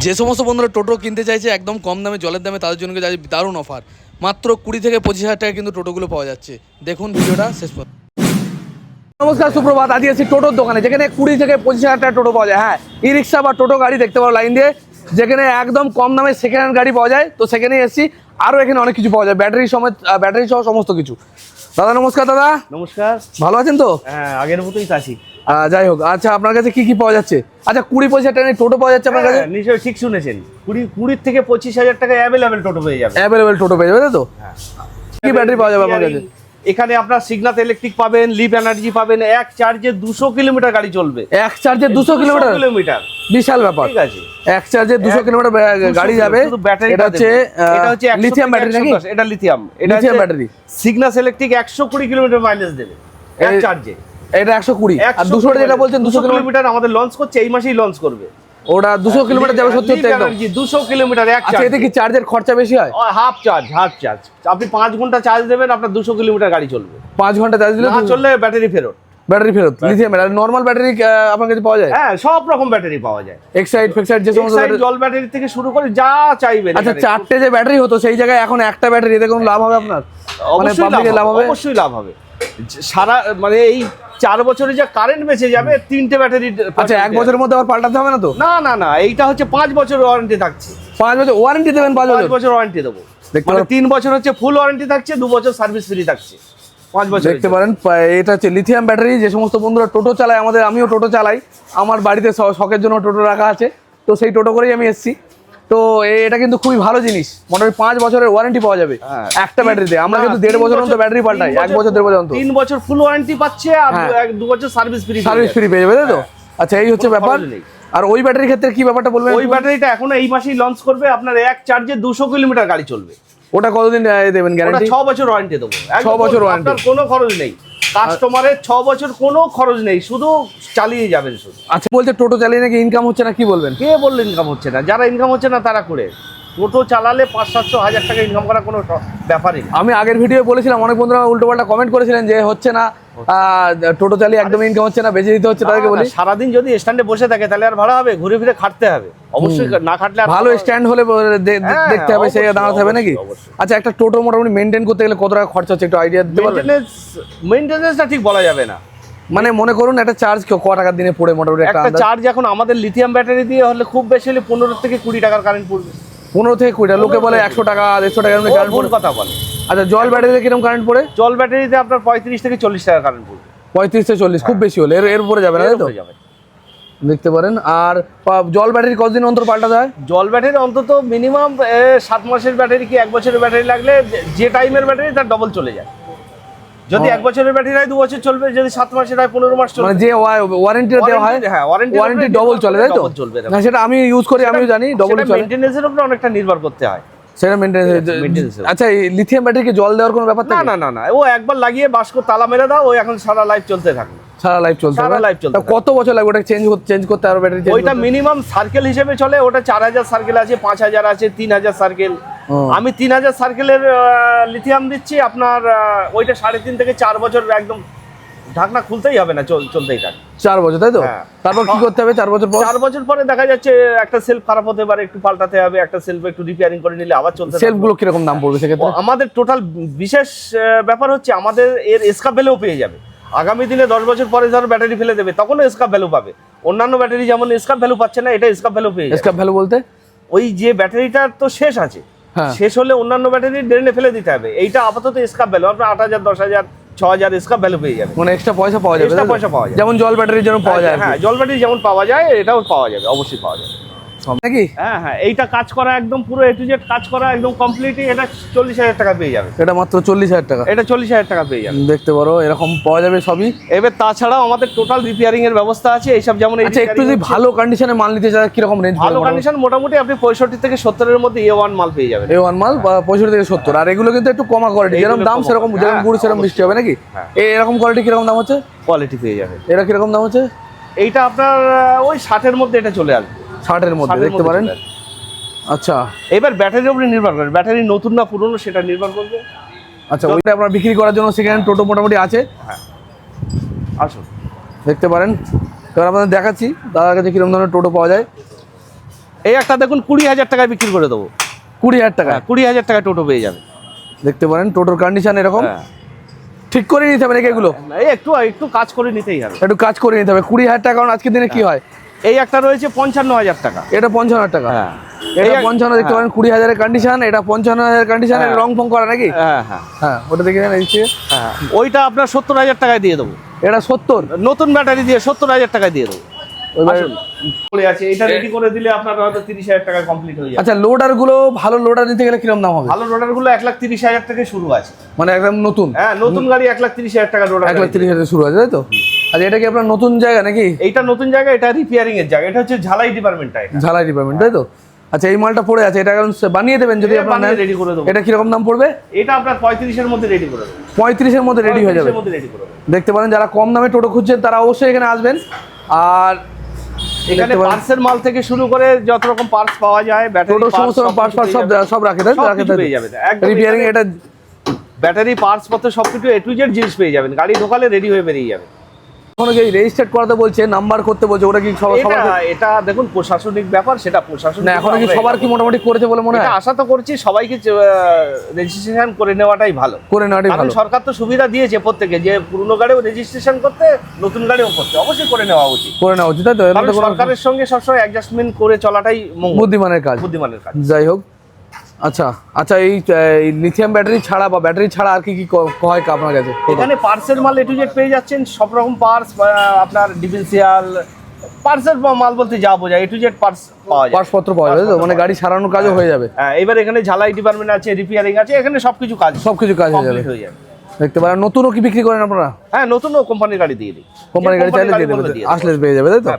যে সমস্ত বন্ধুরা টোটো কিনতে চাইছে একদম কম দামে জলের দামে তাদের জন্য যাচ্ছে দারুণ অফার। মাত্র 20 থেকে 25,000 টাকা কিন্তু টোটোগুলো পাওয়া যাচ্ছে। দেখুন ভিডিওটা শেষ পর্যন্ত। নমস্কার, সুপ্রভাত। আজকে আছি টোটোর দোকানে, যেখানে 20 থেকে 25,000 টাকা টোটো পাওয়া যায়। হ্যাঁ, ই রিক্সা বা টোটো গাড়ি দেখতে পাবো লাইন দিয়ে, যেখানে একদম কম দামে সেকেন্ড হ্যান্ড গাড়ি পাওয়া যায়। তো সেখানেই এসেছি। আরও এখানে অনেক কিছু পাওয়া যায়, ব্যাটারি সহ সমস্ত কিছু। দাদা নমস্কার। দাদা নমস্কার, ভালো আছেন তো? হ্যাঁ, আগের মতোই আছি। যাই হোক, আচ্ছা আপনার কাছে কি কি পাওয়া যাচ্ছে? আচ্ছা 20-25,000 টাকা টোটো পাওয়া যাচ্ছে আপনার কাছে? নিশ্চয়ই ঠিক শুনেছেন, 20 থেকে 25,000 টাকা অ্যাভেলেবেল টোটো পেয়ে যাবে। অ্যাভেলেবেল টোটো পেয়ে যাবে, তাই তো? কি ব্যাটারি পাওয়া যাবে আপনার কাছে? এখানে আপনার সিগনাথ ইলেকট্রিক পাবেন, লিভ এনার্জি পাবেন। এক চার্জে 200 কিলোমিটার গাড়ি চলবে। এক চার্জে 200 কিলোমিটার? বিশাল ব্যাপার। ঠিক আছে, এক চার্জে 200 কিলোমিটার গাড়ি যাবে। এটা হচ্ছে লিথিয়াম ব্যাটারি নাকি? এটা লিথিয়াম, এটা লিথিয়াম ব্যাটারি। সিগনাথ ইলেকট্রিক 120 কিলোমিটার মাইলেজ দেবে এক চার্জে। এটা 120। আর 200 যেটা বলছেন 200 কিলোমিটার আমাদের লঞ্চ করছে, এই মাসেই লঞ্চ করবে। ওটা 200 কিলোমিটার যাবে সত্যি সত্যি একদম? 200 কিলোমিটার এক চার্জ। এতে কি চার্জের খরচা বেশি হয়? Half charge. আপনি 5 ঘন্টা চার্জ দেবেন, আপনার 200 কিলোমিটার গাড়ি চলবে। 5 ঘন্টা চার্জ দিলে না চললে ব্যাটারি ফেরত। ব্যাটারি ফেরত। লিথিয়াম ব্যাটারি, নরমাল ব্যাটারি আপনার কাছে পাওয়া যায়? হ্যাঁ, সব রকম ব্যাটারি পাওয়া যায়। এক্সাইড ফেক্সাইড যে সমস্ত ব্যাটারি, জল ব্যাটারি থেকে শুরু করে যা চাইবেন। আচ্ছা, 4টে যে ব্যাটারি হতো সেই জায়গায় এখন একটা ব্যাটারি, এতে কোনো লাভ হবে আপনার? মানে পাবলিকের লাভ হবে? অবশ্যই লাভ হবে। সারা মানে এই 4 বছরে যা কারেন্ট বেঁচে যাবে 3টে ব্যাটারি। আচ্ছা, 1 বছরের মধ্যে আবার পাল্টাতে হবে না তো? না, এইটা হচ্ছে 5 বছর ওয়ারেন্টি থাকছে। 5 বছর ওয়ারেন্টি দেবেন? 5 বছর ওয়ারেন্টি দেবো। মানে 3 বছর হচ্ছে ফুল ওয়ারেন্টি থাকছে, 2 বছর সার্ভিস ফ্রি থাকছে, 5 বছর। দেখতে পারেন, এটা হচ্ছে লিথিয়াম ব্যাটারি। যে সমস্ত বন্ধুরা টোটো চালায়, আমিও টোটো চালাই, আমার বাড়িতে শখের জন্য টোটো রাখা আছে, তো সেই টোটো করেই আমি এসেছি। তো এটা কিন্তু খুবই ভালো জিনিস। মোটামুটি 5 বছরের ওয়ারেন্টি পাওয়া যাবে একটা ব্যাটারিতে। আমরা কিন্তু 1.5 বছর অন্তর ব্যাটারি পাল্টাই, 1 বছর 1.5 বছর অন্তর। 3 বছর ফুল ওয়ারেন্টি পাচ্ছে আর 2 বছর সার্ভিস ফ্রি পেয়ে যাবে, তাই তো? আচ্ছা, এই হচ্ছে ব্যাপার। আর ওই ব্যাটারির ক্ষেত্রে কি ব্যাপারটা বলবেন? ওই ব্যাটারিটা এখনো এই মাসেই লঞ্চ করবে। আপনার এক চার্জে 200 কিলোমিটার গাড়ি চলবে। ওটা কতদিন দেবেন গ্যারান্টি? 6 বছর ওয়ারেন্টি দেবো। 6 বছর ওয়ারেন্টি। আপনার কোনো খরচ নেই, কাস্টমারের 6 বছর কোনো খরচ নেই, শুধু চালিয়ে যাবেন শুধু। আচ্ছা, বলতে টোটো চালিয়ে নাকি ইনকাম হচ্ছে না, কি বলবেন? কে বললো ইনকাম হচ্ছে না? যারা ইনকাম হচ্ছে না তারা করে। টোটো চালালে 500-700 টাকা ইনকাম করা কোনো ব্যাপারই না। আমি আগের ভিডিও বলেছিলাম, অনেক বন্ধুরা উল্টোপাল্টা কমেন্ট করেছিলেন যে হচ্ছে না, টোটো চালিয়ে একদম ইনকাম হচ্ছে না, বেঁচে দিতে হচ্ছে। তাদেরকে বলি, সারাদিন যদি স্ট্যান্ডে বসে থাকে তাহলে আর ভাড়া হবে? ঘুরে ফিরে খাটতে হবে অবশ্যই। না খাটলে ভালো স্ট্যান্ড হলে দেখতে হবে, সেই দাঁড়াতে হবে নাকি? আচ্ছা, একটা টোটো মোটামুটি মেনটেন করতে গেলে কত টাকা খরচা হচ্ছে একটু আইডিয়া দিতে পারবেন? মেইনটেনেন্সটা ঠিক বলা যাবে না। মানে মনে করুন একটা চার্জ ক টাকার দিনে পড়ে মোটামুটি একটা চার্জ? এখন আমাদের লিথিয়াম ব্যাটারি দিয়ে হলে খুব বেশি হলে 15 থেকে 20 টাকার কারেন্ট পড়বে। 15 থেকে 20 টাকা। লোকে বলে 100 টাকা 150 টাকার কারেন্ট পড়ে, কথা বলে। আচ্ছা, জল ব্যাটারিতে কিরকম কারেন্ট পড়ে? জল ব্যাটারিতে আপনার 35 থেকে 40 টাকা কারেন্ট পড়বে। 35 থেকে 40 খুব বেশি হলে এর উপরে যাবে না, তাই তো? দেখতে পারেন। আর জল ব্যাটারি কতদিন অন্তর পাল্টাতে হয়? জল ব্যাটারি অন্তত মিনিমাম 7 মাসের ব্যাটারি কি 1 বছরের ব্যাটারি লাগলে, যে টাইমের ব্যাটারি তার ডবল চলে যায়। যদি 1 বছরের ব্যাটারি হয় 2 বছর চলবে, যদি 7 মাসের হয় 15 মাস চলবে। মানে যে ওয়ারেন্টিটা দেওয়া হয়, হ্যাঁ, ওয়ারেন্টি ডবল চলে, তাই তো? না, সেটা আমি ইউজ করি, আমিও জানি ডবল চলে। মেইনটেনেন্সের উপর অনেকটা নির্ভর করতে হয় সেটা মেইনটেনেন্স। আচ্ছা, এই লিথিয়াম ব্যাটারিকে জল দেওয়ার কোনো ব্যাপার থাকে? না, ও একবার লাগিয়ে বাস্ক তালা মেরে দাও, ও এখন সারা লাইফ চলতে থাকবে। সারা লাইফ চলতে থাকবে। কত বছর লাগবে ওটা চেঞ্জ করতে আর ব্যাটারি? ওইটা মিনিমাম সার্কেল হিসেবে চলে। ওটা 4000 সার্কেল আছে, 5000 আছে, 3000 সার্কেল। আমি 3000 সার্কেলের লিথিয়াম দিচ্ছি আপনার। ওইটা 3.5 থেকে 4 বছর একদম ঢাকনা খুলতেই হবে না, চলতেই থাকে। 4 বছর, তাই তো? তারপর কি করতে হবে 4 বছর পর? 4 বছর পরে দেখা যাচ্ছে একটা সেলফ খারাপ হতে পারে, একটু পাল্টাতে হবে। একটা সেলফ একটু রিপেয়ারিং করে নিলে আবার চলতে। সেলফগুলো কিরকম দাম পড়বে সেক্ষেত্রে? আমাদের টোটাল বিশেষ ব্যাপার হচ্ছে আমাদের এর এসকাপ ভ্যালুও পেয়ে যাবে। আগামী দিনে 10 বছর পরে ধরো ব্যাটারি ফেলে দেবে, তখনও এসকাপ ভ্যালু পাবে। অন্যান্য ব্যাটারি যেমন এসকাপ ভ্যালু পাচ্ছে না, এটা এসকাপ ভ্যালু পেয়ে যাবে। এসকাপ ভ্যালু বলতে ওই যে ব্যাটারিটার তো শেষ আছে, শেষ হলে অন্যান্য ব্যাটারি ড্রেনে ফেলে দিতে হবে। এইটা আপাতত এসকাপ ভ্যালু আপনার 8000, 10000, 6000 এসকাপ ভ্যালু পেয়ে যাবে। মানে এক্সট্রা পয়সা পাওয়া যাবে? এক্সট্রা পয়সা পাওয়া যাবে, যেমন জল ব্যাটারির জন্য পাওয়া যায়। হ্যাঁ, জল ব্যাটারি যেমন পাওয়া যায় এটাও পাওয়া যাবে, অবশ্যই পাওয়া যাবে নাকি? হ্যাঁ, এইটা কাজ করা একদম পুরো A to Z কাজ করা একদম কমপ্লিটলি। এটা 40,000 টাকা পেয়ে যাবে। এটা মাত্র 40,000 টাকা? এটা 40,000 টাকা পেয়ে যাবে। দেখতে পারো এরকম পাওয়া যাবে সবই। এবার তাছাড়াও আমাদের টোটাল রিপেয়ারিং এর ব্যবস্থা আছে এইসব। যেমন আচ্ছা, একটু যদি ভালো কন্ডিশনে মাল নিতে চায় কিরকম রেঞ্জ? ভালো কন্ডিশন মোটামুটি আপনি 65 থেকে 70 এর মধ্যে A1 মাল পেয়ে যাবেন। A1 মাল 65 থেকে 70। আর এগুলো কিন্তু একটু কমা কোয়ালিটি, যেরকম দাম সেরকম, যেরকম গুড় সেরকম মিষ্টি হবে নাকি? এরকম কোয়ালিটি কিরকম দাম হচ্ছে? কোয়ালিটি পেয়ে যাবে। এরা কিরকম দাম হচ্ছে? এইটা আপনার ওই 60 এর মধ্যে এটা চলে আসবে। 60 এর মধ্যে দেখতে পারেন। আচ্ছা, এবার ব্যাটারির উপরে নির্ভর করে, ব্যাটারি নতুন না পুরনো সেটা নির্ভর করবে। আচ্ছা, ওইটা আপনার বিক্রি করার জন্য সেকেন্ড টোটো মোটামুটি আছে। হ্যাঁ, আসুন দেখতে পারেন। এবার আপনাদের দেখাচ্ছি দাদার কাছে কিরকম ধরনের টোটো পাওয়া যায়। এই একটা দেখুন 20,000 টাকায় বিক্রি করে দেবো। 20,000 টাকা? 20,000 টাকায় টোটো পেয়ে যাবে। দেখতে পারেন টোটোর কন্ডিশন এরকম। হ্যাঁ। ঠিক করে নিতে হবে নাকি এগুলো? এই একটু কাজ করে নিতেই হবে। একটু কাজ করে নিতে হবে। 20,000 টাকা কারণ আজকের দিনে কি হয়? এই একটা রয়েছে 55,000 টাকা। এটা 55,000 টাকা? হ্যাঁ। এটা 55 দেখতে পারেন, 20,000 এর কন্ডিশন, এটা 55,000 এর কন্ডিশন। হ্যাঁ। রং ফং করা নাকি? হ্যাঁ হ্যাঁ হ্যাঁ, ওটা দেখে নেন। হ্যাঁ, ওইটা আপনার 70,000 টাকায় দিয়ে দেবো। এটা 70? নতুন ব্যাটারি দিয়ে 70,000 টাকায় দিয়ে দেবো। ওইবার পড়ে আছে, এটা রেডি করে দিলে আপনার হয়তো 30,000 টাকায় কমপ্লিট হয়ে যাবে। আচ্ছা, লোডার গুলো ভালো লোডার নিতে গেলে কিরকম দাম হবে? ভালো লোডার গুলো 1,30,000 থেকে শুরু আছে। মানে একদম নতুন? হ্যাঁ, নতুন গাড়ি 1,30,000 টাকা লোডার। 1,30,000 শুরু আছে, তাই তো? আচ্ছা, এটা কি আপনার নতুন জায়গা নাকি? এইটা নতুন জায়গা, এটা রিপেয়ারিং এর জায়গা। এটা হচ্ছে ঝালাই ডিপার্টমেন্টটা। ঝালাই ডিপার্টমেন্ট, তাই তো? আচ্ছা, এই মালটা পড়ে আছে, এটা এখন বানিয়ে দেবেন যদি আপনার নেন? রেডি করে দেবো। এটা কিরকম দাম পড়বে? এটা আপনার 35 এর মধ্যে রেডি করে দেবো। 35 এর মধ্যে রেডি হয়ে যাবে? 35 এর মধ্যে রেডি করে দেবো। দেখতে পারেন, যারা কম দামে টোটো খুঁজছেন তারা অবশ্যই এখানে আসবেন। আর এখানে পার্টসের মাল থেকে শুরু করে যত রকম পার্টস পাওয়া যায়, ব্যাটারি টোটো সমস্ত পার্টস সব রাখে, তাই তো? রাখে, তাই পেয়ে যাবেন। রিপেয়ারিং, এটা ব্যাটারি পার্টস পত্র সবকিছু A to Z জিনিস পেয়ে যাবেন। গাড়ি ঢোকালে রেডি হয়ে বেরিয়ে যাবে। কোনো কি রেজিস্টার্ড করাতে বলছে, নাম্বার করতে বলছে, ওটা কি সবার? এটা দেখুন প্রশাসনিক ব্যাপার, সেটা প্রশাসন না, এখন কি সবার কি মোটামুটি করেছে বলে মনে হয়? আশা তো করছি সবাইকে রেজিস্ট্রেশন করে নেওয়াটাই ভালো। করে নেওয়াটাই ভালো। সরকার তো সুবিধা দিয়েছে প্রত্যেকে, যে পুরনো গাড়িও রেজিস্ট্রেশন করতে, নতুন গাড়িও করতে। অবশ্যই করে নেওয়া উচিত। করে নেওয়া উচিত, তাই তো? কারণ সরকারের সঙ্গে সবসময় অ্যাডজাস্টমেন্ট করে চলাটাই বুদ্ধিমানের কাজ। যাই হোক, আচ্ছা আচ্ছা, এই লিথিয়াম ব্যাটারি ছাড়া বা ব্যাটারি ছাড়া আর কি কি হয় আপনার কাছে? এখানে পার্টসের মাল A to Z পেয়ে যাচ্ছেন। সব রকম পার্টস, আপনার ডিফেন্সিয়াল পার্টসের মাল বলতে যা বোঝায়, A to Z পার্টস পাওয়া যায়। পার্টসপত্র পাওয়া যাবে তো? মানে গাড়ি সারানোর কাজও হয়ে যাবে? হ্যাঁ, এবার এখানে ঝালাই ডিপার্টমেন্ট আছে, রিপেয়ারিং আছে, এখানে সবকিছু কাজ হয়ে যাবে। দেখতে পারেন, নতুনও কি বিক্রি করেন আপনারা? হ্যাঁ, নতুনও কোম্পানির গাড়ি দিয়ে দিই। কোম্পানির গাড়ি চাইলে দিয়ে দেবেন, আসলে পেয়ে যাবে, তাই তো?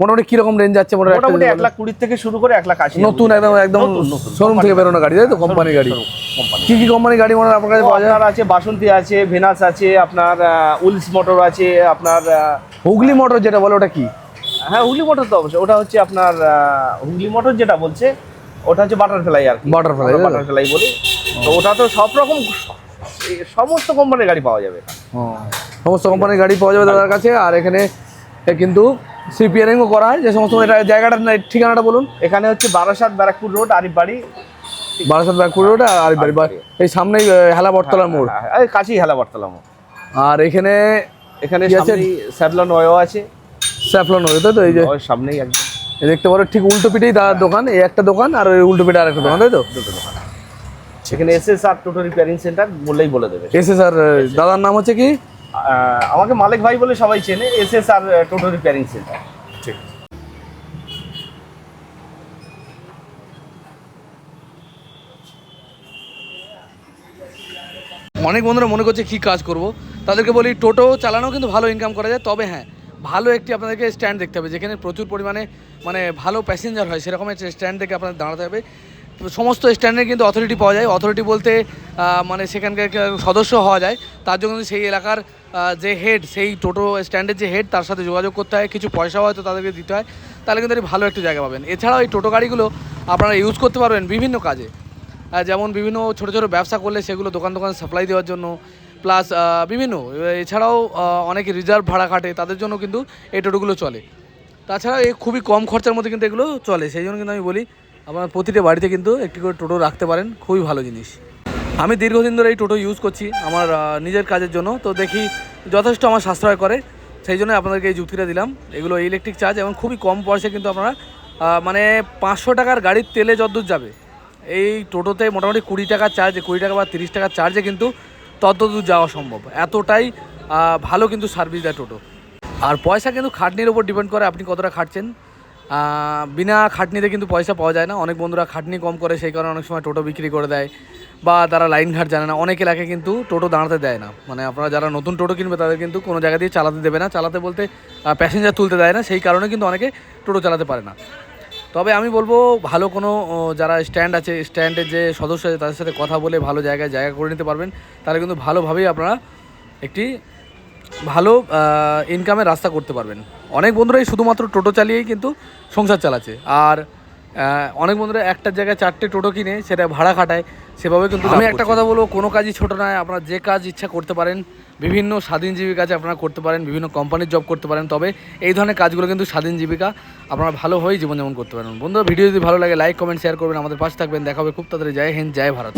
মোটামুটি কিরকম রেঞ্জ যাচ্ছে? মোটামুটি 1,20,000 থেকে শুরু করে 1,80,000। নতুন একদম শোরুম থেকে বেরোনো গাড়ি, তাই তো? কোম্পানির গাড়ি। কি কি কোম্পানির গাড়ি মনে হয় আপনার কাছে পাওয়া যায়? আছে বাসন্তী আছে, ভেনাস আছে, আপনার উইলস মোটর আছে, আপনার হুগলি মোটর যেটা বলে ওটা কি? হ্যাঁ, হুগলি মোটর তো অবশ্যই। ওটা হচ্ছে আপনার হুগলি মোটর যেটা বলছে, ওটা হচ্ছে বাটারফ্লাই আর কি। বাটারফ্লাই বলি তো। ওটা তো সব রকম সমস্ত কোম্পানির গাড়ি পাওয়া যাবে। সমস্ত কোম্পানির গাড়ি পাওয়া যাবে তাদের কাছে। আর এখানে কিন্তু রিপেয়ারিংও করা হয়। যে সমস্ত, এটা জায়গাটার ঠিকানাটা বলুন। এখানে হচ্ছে বারাসাত ব্যারাকপুর রোড, আরিফ বাড়ি। বারাসাত ব্যারাকপুর রোড আরিফ বাড়ি, এই সামনেই হেলা বটতলার মোড়। কাছেই হেলা বটতলা মোড়। আর এখানে স্যাভলন ওয়ো আছে। স্যাফলন ওয়ো, তাই তো? এই যে সামনেই একদম দেখতে পারো, ঠিক উল্টো পিঠেই দাদার দোকান। এই একটা দোকান, আর ওই উল্টো পিঠে আরেকটা দোকান, তাই তো? দুটো দোকান। এখানে SSR টোটো রিপেয়ারিং সেন্টার বললেই বলে দেবে। SSR দাদার নাম হচ্ছে কি? আমাকে মালিক ভাই বলে সবাই চেনে। SSR টোটো রিপেয়ারিং সেন্টার। ঠিক। অনেক বন্ধুরা মনে করছে কী কাজ করব, তাদেরকে বলি টোটো চালানো কিন্তু ভালো ইনকাম করা যায়। তবে হ্যাঁ, ভালো একটি আপনাদেরকে স্ট্যান্ড দেখতে হবে, যেখানে প্রচুর পরিমাণে মানে ভালো প্যাসেঞ্জার হয়, সেরকম একটা স্ট্যান্ড দেখে আপনাদের দাঁড়াতে হবে। সমস্ত স্ট্যান্ডে কিন্তু অথরিটি পাওয়া যায়। অথরিটি বলতে মানে সেখানকার সদস্য হওয়া যায়। তার জন্য সেই এলাকার যে হেড, সেই টোটো স্ট্যান্ডের যে হেড, তার সাথে যোগাযোগ করতে হয়। কিছু পয়সাও হয়তো তাদেরকে দিতে হয়, তাহলে কিন্তু ভালো একটু জায়গা পাবেন। এছাড়াও এই টোটো গাড়িগুলো আপনারা ইউজ করতে পারবেন বিভিন্ন কাজে। যেমন বিভিন্ন ছোটো ছোটো ব্যবসা করলে সেগুলো দোকান সাপ্লাই দেওয়ার জন্য, প্লাস বিভিন্ন, এছাড়াও অনেকে রিজার্ভ ভাড়া খাটে, তাদের জন্য কিন্তু এই টোটোগুলো চলে। তাছাড়া এই খুবই কম খরচার মধ্যে কিন্তু এগুলো চলে। সেই জন্য কিন্তু আমি বলি আপনার প্রতিটা বাড়িতে কিন্তু একটি করে টোটো রাখতে পারেন, খুবই ভালো জিনিস। আমি দীর্ঘদিন ধরে এই টোটো ইউজ করছি আমার নিজের কাজের জন্য, তো দেখি যথেষ্ট আমার সাশ্রয় করে। সেই জন্য আপনাদেরকে এই যুক্তিটা দিলাম। এগুলো ইলেকট্রিক চার্জ এবং খুবই কম পয়সায় কিন্তু আপনারা মানে 500 টাকার গাড়ির তেলে যতদূর যাবে, এই টোটোতে মোটামুটি 20 টাকা চার্জ, 20 টাকা বা 30 টাকার চার্জে কিন্তু ততদূর যাওয়া সম্ভব। এতটাই ভালো কিন্তু সার্ভিস দেয় টোটো। আর পয়সা কিন্তু খাটনির ওপর ডিপেন্ড করে, আপনি কতটা খাটছেন। বিনা খাটনিতে কিন্তু পয়সা পাওয়া যায় না। অনেক বন্ধুরা খাটনি কম করে, সেই কারণে অনেক সময় টোটো বিক্রি করে দেয়, বা তারা লাইন ঘাট জানে না। অনেক এলাকায় কিন্তু টোটো দাঁড়াতে দেয় না। মানে আপনারা যারা নতুন টোটো কিনবে তাদের কিন্তু কোনো জায়গা দিয়ে চালাতে দেবে না। চালাতে বলতে প্যাসেঞ্জার তুলতে দেয় না, সেই কারণে কিন্তু অনেকে টোটো চালাতে পারে না। তবে আমি বলবো ভালো কোনো যারা স্ট্যান্ড আছে, স্ট্যান্ডের যে সদস্য আছে, তাদের সাথে কথা বলে ভালো জায়গা করে নিতে পারবেন। তাহলে কিন্তু ভালোভাবেই আপনারা একটি ভালো ইনকামের রাস্তা করতে পারবেন। অনেক বন্ধুরাই শুধুমাত্র টোটো চালিয়েই কিন্তু সংসার চালাচ্ছে। আর অনেক বন্ধুরা একটা জায়গায় 4টে টোটো কিনে সেটা ভাড়া খাটায়, সেভাবে কিন্তু আমি একটা কথা বলবো, কোনো কাজই ছোট নয়। আপনারা যে কাজ ইচ্ছা করতে পারেন, বিভিন্ন স্বাধীন জীবিকা আপনারা করতে পারেন, বিভিন্ন কোম্পানির জব করতে পারেন, তবে এই ধরনের কাজগুলো কিন্তু স্বাধীন জীবিকা, আপনারা ভালোভাবেই জীবনযাপন করতে পারেন। বন্ধুরা ভিডিও যদি ভালো লাগে লাইক কমেন্ট শেয়ার করবেন, আমাদের পাশে থাকবেন। দেখা হবে খুব তাড়াতাড়ি। জয় হিন্দ, জয় ভারত।